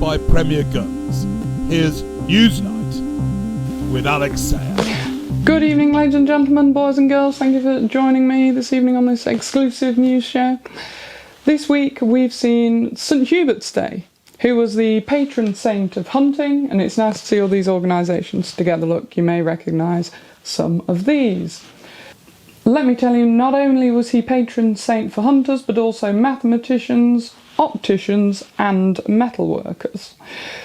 by Premier Guns. Here's Newsnight with Alex Sayer. Good evening, ladies and gentlemen, boys and girls. Thank you for joining me this evening on this exclusive news show. This week we've seen St Hubert's Day, who was the patron saint of hunting, and it's nice to see all these organisations together. Look, you may recognise some of these. Let me tell you, not only was he patron saint for hunters, but also mathematicians, opticians and metalworkers.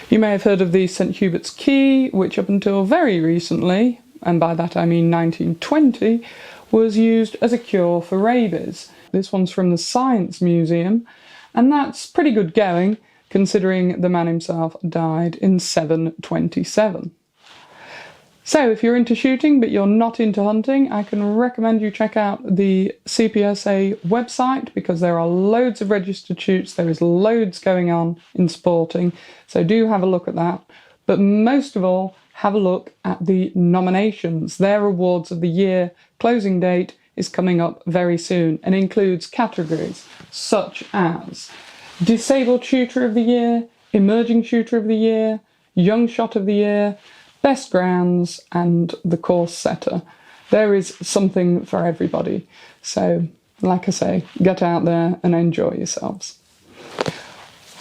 You may have heard of the St Hubert's Key, which up until very recently, and by that I mean 1920, was used as a cure for rabies. This one's from the Science Museum, and that's pretty good going, considering the man himself died in 727. So if you're into shooting but you're not into hunting, I can recommend you check out the CPSA website, because there are loads of registered shoots, there is loads going on in sporting, so do have a look at that. But most of all, have a look at the nominations. Their awards of the year closing date is coming up very soon and includes categories such as Disabled Shooter of the Year, Emerging Shooter of the Year, Young Shot of the Year, Best Grounds and the Course Setter. There is something for everybody. So, like I say, get out there and enjoy yourselves.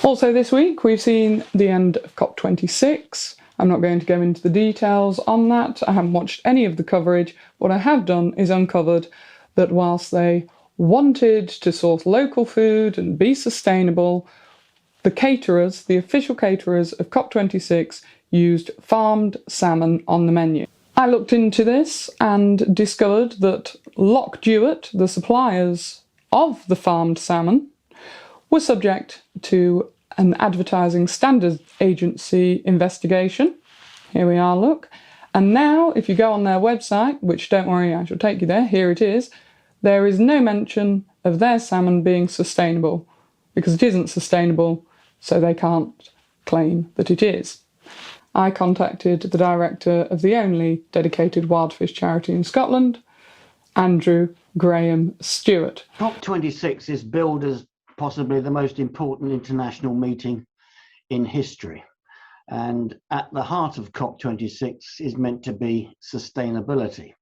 Also this week we've seen the end of COP26. I'm not going to go into the details on that. I haven't watched any of the coverage. What I have done is uncovered that whilst they wanted to source local food and be sustainable, the caterers, the official caterers of COP26, used farmed salmon on the menu. I looked into this and discovered that Loch Duart, the suppliers of the farmed salmon, were subject to an Advertising Standards Agency investigation. Here we are, look. And now, if you go on their website, which don't worry, I shall take you there, here it is, there is no mention of their salmon being sustainable, because it isn't sustainable, so they can't claim that it is. I contacted the director of the only dedicated wild fish charity in Scotland, Andrew Graham-Stewart. COP26 is billed as possibly the most important international meeting in history. And at the heart of COP26 is meant to be sustainability.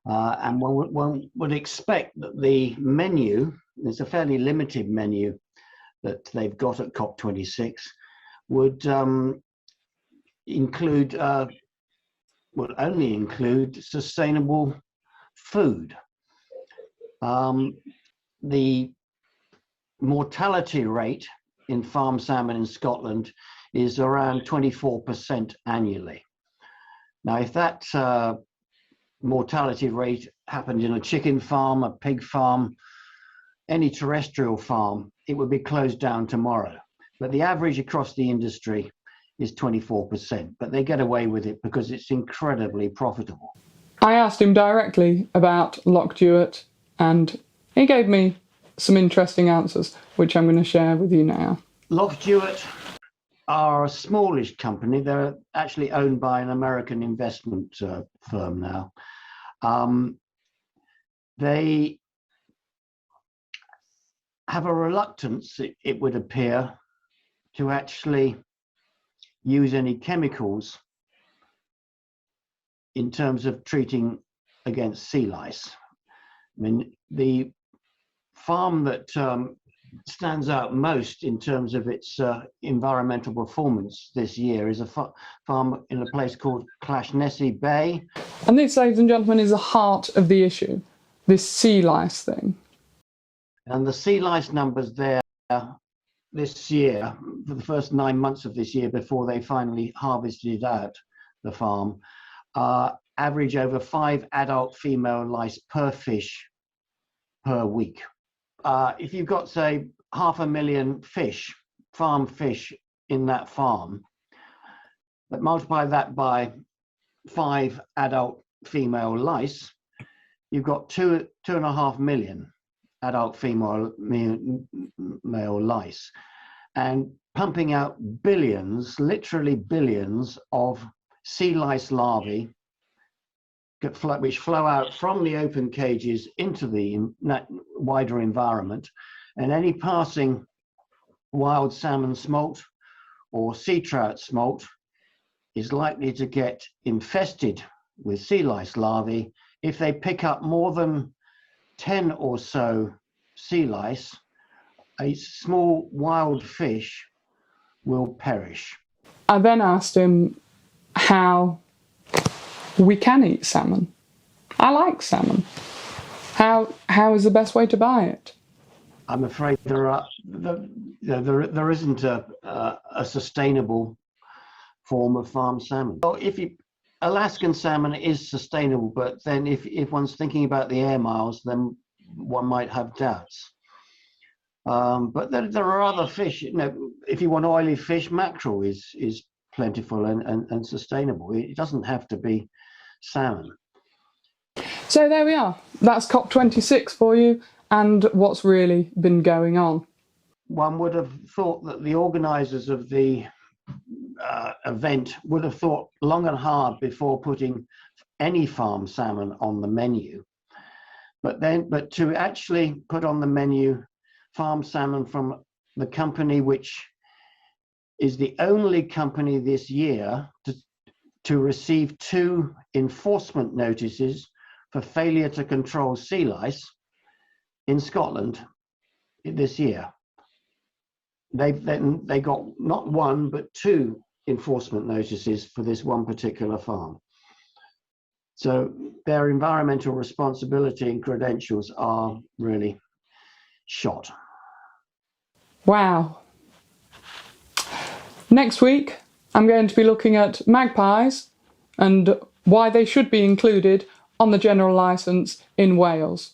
And one would expect that the menu, there's a fairly limited menu that they've got at COP26, would only include sustainable food. The mortality rate in farm salmon in Scotland is around 24% annually. Now, if that mortality rate happened in a chicken farm, a pig farm, any terrestrial farm, it would be closed down tomorrow. But the average across the industry is 24%, but they get away with it because it's incredibly profitable. I asked him directly about Loch Duart and he gave me some interesting answers, which I'm going to share with you now. Loch Duart are a smallish company. They're actually owned by an American investment firm now. They have a reluctance, it would appear, to actually use any chemicals in terms of treating against sea lice. I mean, the farm that stands out most in terms of its environmental performance this year is a farm in a place called Clashnessy Bay. And this, ladies and gentlemen, is the heart of the issue, this sea lice thing. And the sea lice numbers there this year, for the first 9 months of this year before they finally harvested out the farm, average over 5 adult female lice per fish per week. If you've got, say, 500,000 fish, farm fish in that farm, but multiply that by 5 adult female lice, you've got 2.5 million adult female male lice, and pumping out billions, literally billions of sea lice larvae which flow out from the open cages into the wider environment, and any passing wild salmon smolt or sea trout smolt is likely to get infested with sea lice larvae if they pick up more than 10 or so sea lice. A small wild fish will perish. I then asked him how we can eat salmon. I like salmon. How is the best way to buy it? I'm afraid there isn't a sustainable form of farmed salmon. Well, Alaskan salmon is sustainable, but then if one's thinking about the air miles, then one might have doubts. But there are other fish. If you want oily fish, mackerel is plentiful and sustainable. It doesn't have to be salmon. So there we are. That's COP26 for you and what's really been going on. One would have thought that the organisers of the event would have thought long and hard before putting any farmed salmon on the menu. But to actually put on the menu farmed salmon from the company which is the only company this year to receive 2 enforcement notices for failure to control sea lice in Scotland this year. They got not 1 but 2 enforcement notices for this one particular farm. So their environmental responsibility and credentials are really shot. Wow. Next week, I'm going to be looking at magpies and why they should be included on the general licence in Wales.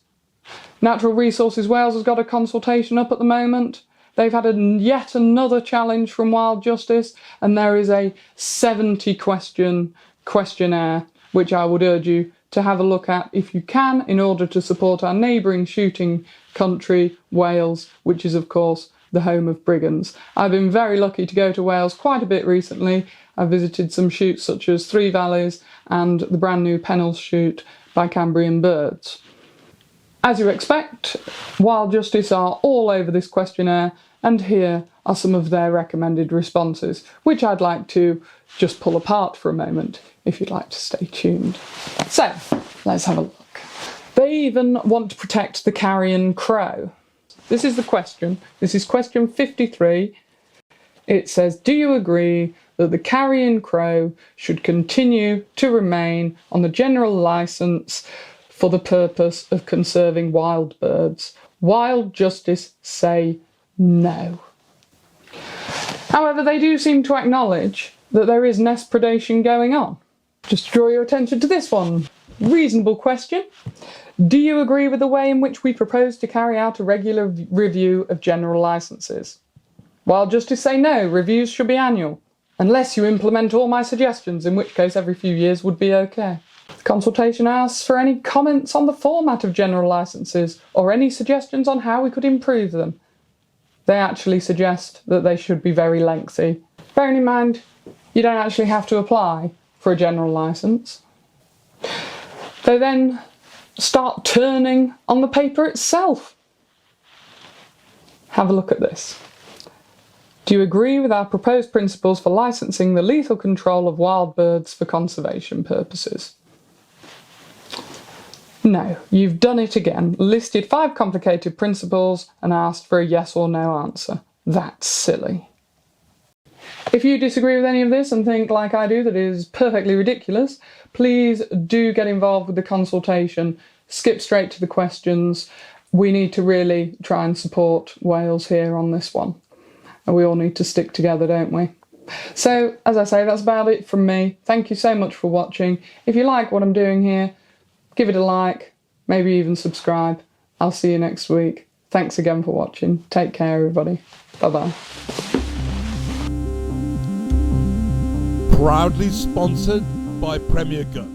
Natural Resources Wales has got a consultation up at the moment. They've had yet another challenge from Wild Justice, and there is a 70-question questionnaire which I would urge you to have a look at if you can, in order to support our neighbouring shooting country, Wales, which is of course the home of brigands. I've been very lucky to go to Wales quite a bit recently. I've visited some shoots such as Three Valleys and the brand new Pennell's shoot by Cambrian Birds. As you expect, Wild Justice are all over this questionnaire, and here are some of their recommended responses, which I'd like to just pull apart for a moment, if you'd like to stay tuned. So, let's have a look. They even want to protect the carrion crow. This is the question. This is question 53. It says, do you agree that the carrion crow should continue to remain on the general licence for the purpose of conserving wild birds? Wild Justice say no. However, they do seem to acknowledge that there is nest predation going on. Just to draw your attention to this one. Reasonable question. Do you agree with the way in which we propose to carry out a regular review of general licences? Wild Justice say no, reviews should be annual, unless you implement all my suggestions, in which case every few years would be okay. The consultation asks for any comments on the format of general licences or any suggestions on how we could improve them. They actually suggest that they should be very lengthy. Bearing in mind, you don't actually have to apply for a general licence. They then start turning on the paper itself. Have a look at this. Do you agree with our proposed principles for licensing the lethal control of wild birds for conservation purposes? No, you've done it again. Listed 5 complicated principles and asked for a yes or no answer. That's silly. If you disagree with any of this and think, like I do, that it is perfectly ridiculous, please do get involved with the consultation. Skip straight to the questions. We need to really try and support Wales here on this one. And we all need to stick together, don't we? So, as I say, that's about it from me. Thank you so much for watching. If you like what I'm doing here, give it a like, maybe even subscribe. I'll see you next week. Thanks again for watching. Take care, everybody. Bye-bye. Proudly sponsored by Premier Gun.